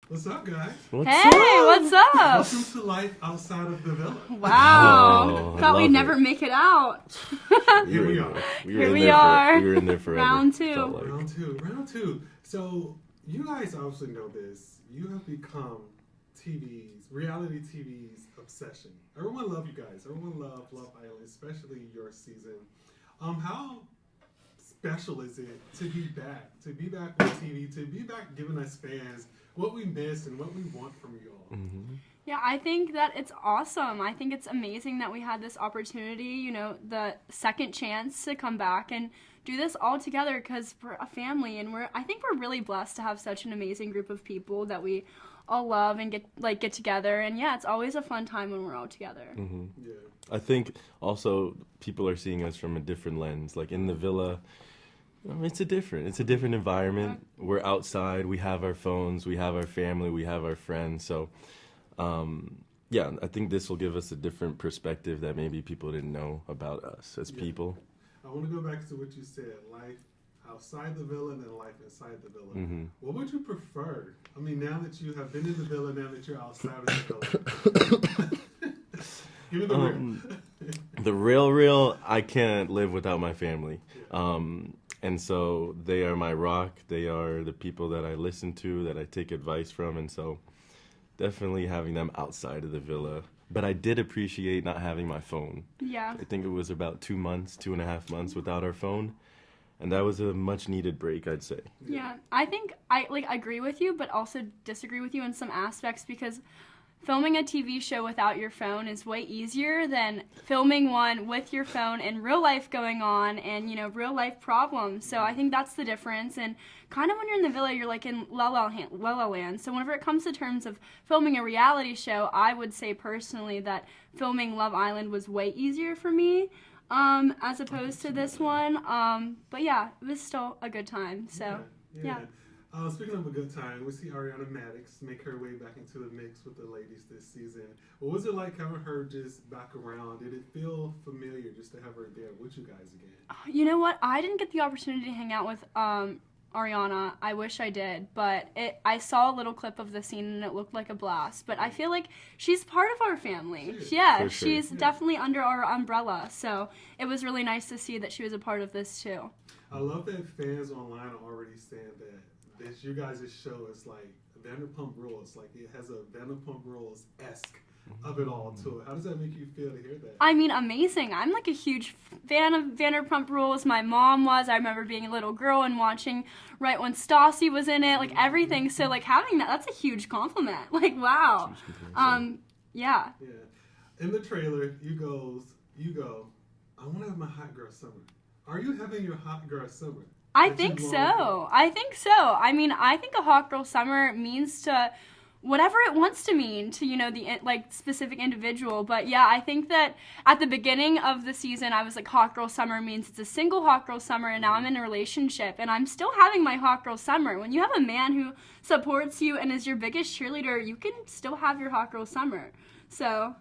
What's up, guys? What's up? Welcome to life outside of the villa. Wow. Thought we'd never make it out. Here we are. Here we are. We were in there forever. Round two. Like. Round two. So, you guys obviously know this. You have become reality TV's obsession. Everyone loves you guys. Everyone loves Love Island, especially your season. How special is it to be back on TV, to be back giving us fans what we miss and what we want from you all? Mm-hmm. Yeah, I think that it's awesome. I think it's amazing that we had this opportunity, the second chance to come back and do this all together because we're a family, and I think we're really blessed to have such an amazing group of people that we all love and get together. And yeah, it's always a fun time when we're all together. Mm-hmm. Yeah. I think also people are seeing us from a different lens. Like in the villa, it's a different environment. Yeah. We're outside. We have our phones. We have our family. We have our friends. So, I think this will give us a different perspective that maybe people didn't know about us as people. I want to go back to what you said, life outside the villa and then life inside the villa. Mm-hmm. What would you prefer? I mean, now that you have been in the villa, now that you're outside of the villa. Give me the real. I can't live without my family. Yeah. And so they are my rock. They are the people that I listen to, that I take advice from. And so definitely having them outside of the villa. But I did appreciate not having my phone. Yeah. I think it was about 2.5 months without our phone. And that was a much needed break, I'd say. Yeah. I think I agree with you, but also disagree with you in some aspects because filming a TV show without your phone is way easier than filming one with your phone and real life going on and, real life problems. So I think that's the difference. And kind of when you're in the villa, you're like in La La Land. So whenever it comes to terms of filming a reality show, I would say personally that filming Love Island was way easier for me as opposed to this one. But yeah, it was still a good time. So, yeah. Speaking of a good time, we see Ariana Maddox make her way back into the mix with the ladies this season. What was it like having her just back around? Did it feel familiar just to have her there with you guys again? You know what? I didn't get the opportunity to hang out with Ariana. I wish I did, but I saw a little clip of the scene and it looked like a blast. But I feel like she's part of our family. She's definitely under our umbrella. So it was really nice to see that she was a part of this too. I love that fans online are already saying that you guys' show is like Vanderpump Rules. Like it has a Vanderpump Rules-esque of it all to it. How does that make you feel to hear that? I mean, amazing. I'm like a huge fan of Vanderpump Rules. My mom was. I remember being a little girl and watching right when Stassi was in it, like everything. So like having that's a huge compliment. Like wow. Yeah. In the trailer, you go, I want to have my hot girl summer. Are you having your hot girl summer? I think so. I mean, I think a hot girl summer means to whatever it wants to mean to, the specific individual. But yeah, I think that at the beginning of the season, I was like, hot girl summer means it's a single hot girl summer, and now I'm in a relationship and I'm still having my hot girl summer. When you have a man who supports you and is your biggest cheerleader, you can still have your hot girl summer. So,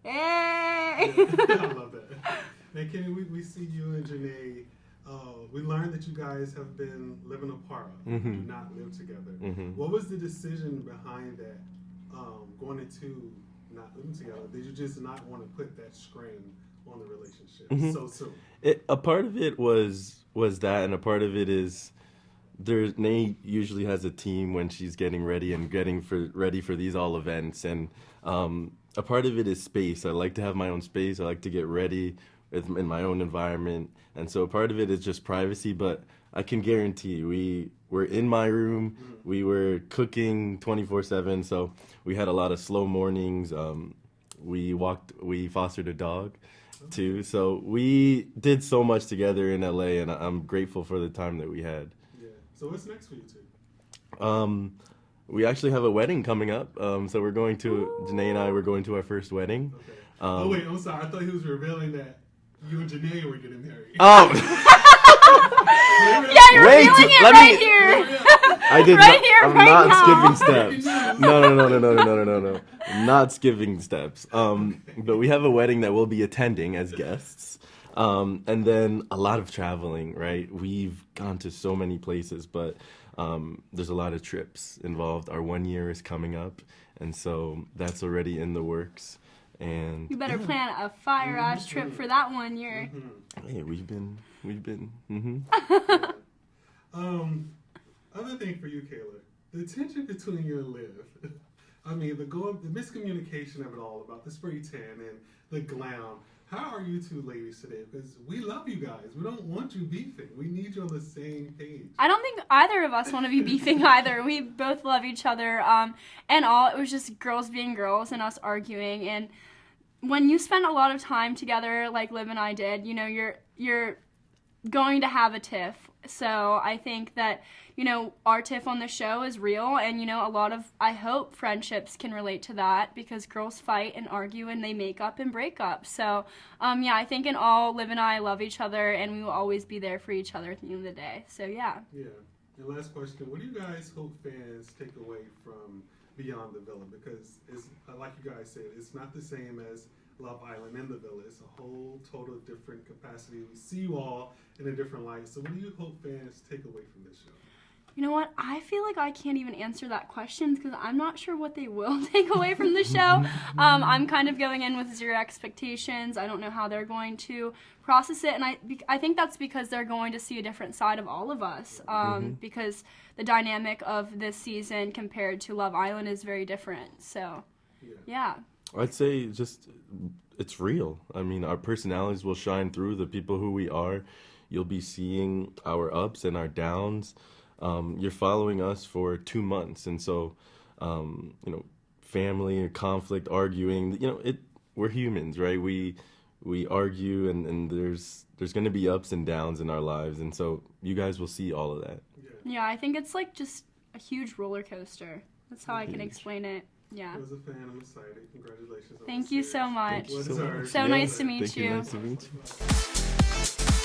hey! I love that. Now, Kenny, we see you and JaNa. We learned that you guys have been living apart. Mm-hmm. You do not live together. Mm-hmm. What was the decision behind that, going into not living together? Did you just not want to put that strain on the relationship so soon? A part of it was that, and a part of it is Nate usually has a team when she's getting ready and ready for these all events, and a part of it is space. I like to have my own space. I like to get ready in my own environment, and so part of it is just privacy, but I can guarantee we were in my room, we were cooking 24/7, so we had a lot of slow mornings. We fostered a dog too, so we did so much together in LA, and I'm grateful for the time that we had. Yeah. So what's next for you two? We actually have a wedding coming up, so we're going to, JaNa and I, we're going to our first wedding. Okay. Wait, I'm sorry, I thought he was revealing that you and JaNa were getting married. Oh! Yeah, you're revealing it right here. I did right here, I'm right not now. skipping steps. No. Not skipping steps. But we have a wedding that we'll be attending as guests. And then a lot of traveling, right? We've gone to so many places, but there's a lot of trips involved. Our 1 year is coming up, and so that's already in the works. And You better plan a fire ass trip for that 1 year. hey, we've been. Other thing for you, Kaylor, the tension between you and Liv. I mean, the miscommunication of it all about the spray tan and the glam. How are you two ladies today? Because we love you guys. We don't want you beefing. We need you on the same page. I don't think either of us want to be beefing either. We both love each other. And all, it was just girls being girls and us arguing. And when you spend a lot of time together, like Liv and I did, you know, you're going to have a tiff. So I think that, you know, our tiff on the show is real, and, you know, a lot of, I hope, friendships can relate to that, because girls fight and argue and they make up and break up. So, yeah, I think in all, Liv and I love each other, and we will always be there for each other at the end of the day. So, yeah. Yeah. And last question, what do you guys hope fans take away from Beyond the Villa? Because, it's like you guys said, it's not the same as Love Island and the Villa. It's a whole total different capacity. We see you all in a different light. So what do you hope fans take away from this show? You know what? I feel like I can't even answer that question because I'm not sure what they will take away from the show. I'm kind of going in with zero expectations. I don't know how they're going to process it, and I think that's because they're going to see a different side of all of us, because the dynamic of this season compared to Love Island is very different. So, yeah. I'd say just it's real. I mean, our personalities will shine through, the people who we are. You'll be seeing our ups and our downs. You're following us for 2 months, and so, you know, family, conflict, arguing, you know, we're humans, right? We argue, and there's going to be ups and downs in our lives, and so you guys will see all of that. Yeah, I think it's like just a huge roller coaster. That's how I can explain it. Yeah. As a fan, I'm excited. Congratulations. Thank you so much. Well deserved. So nice to meet you. Nice to meet you.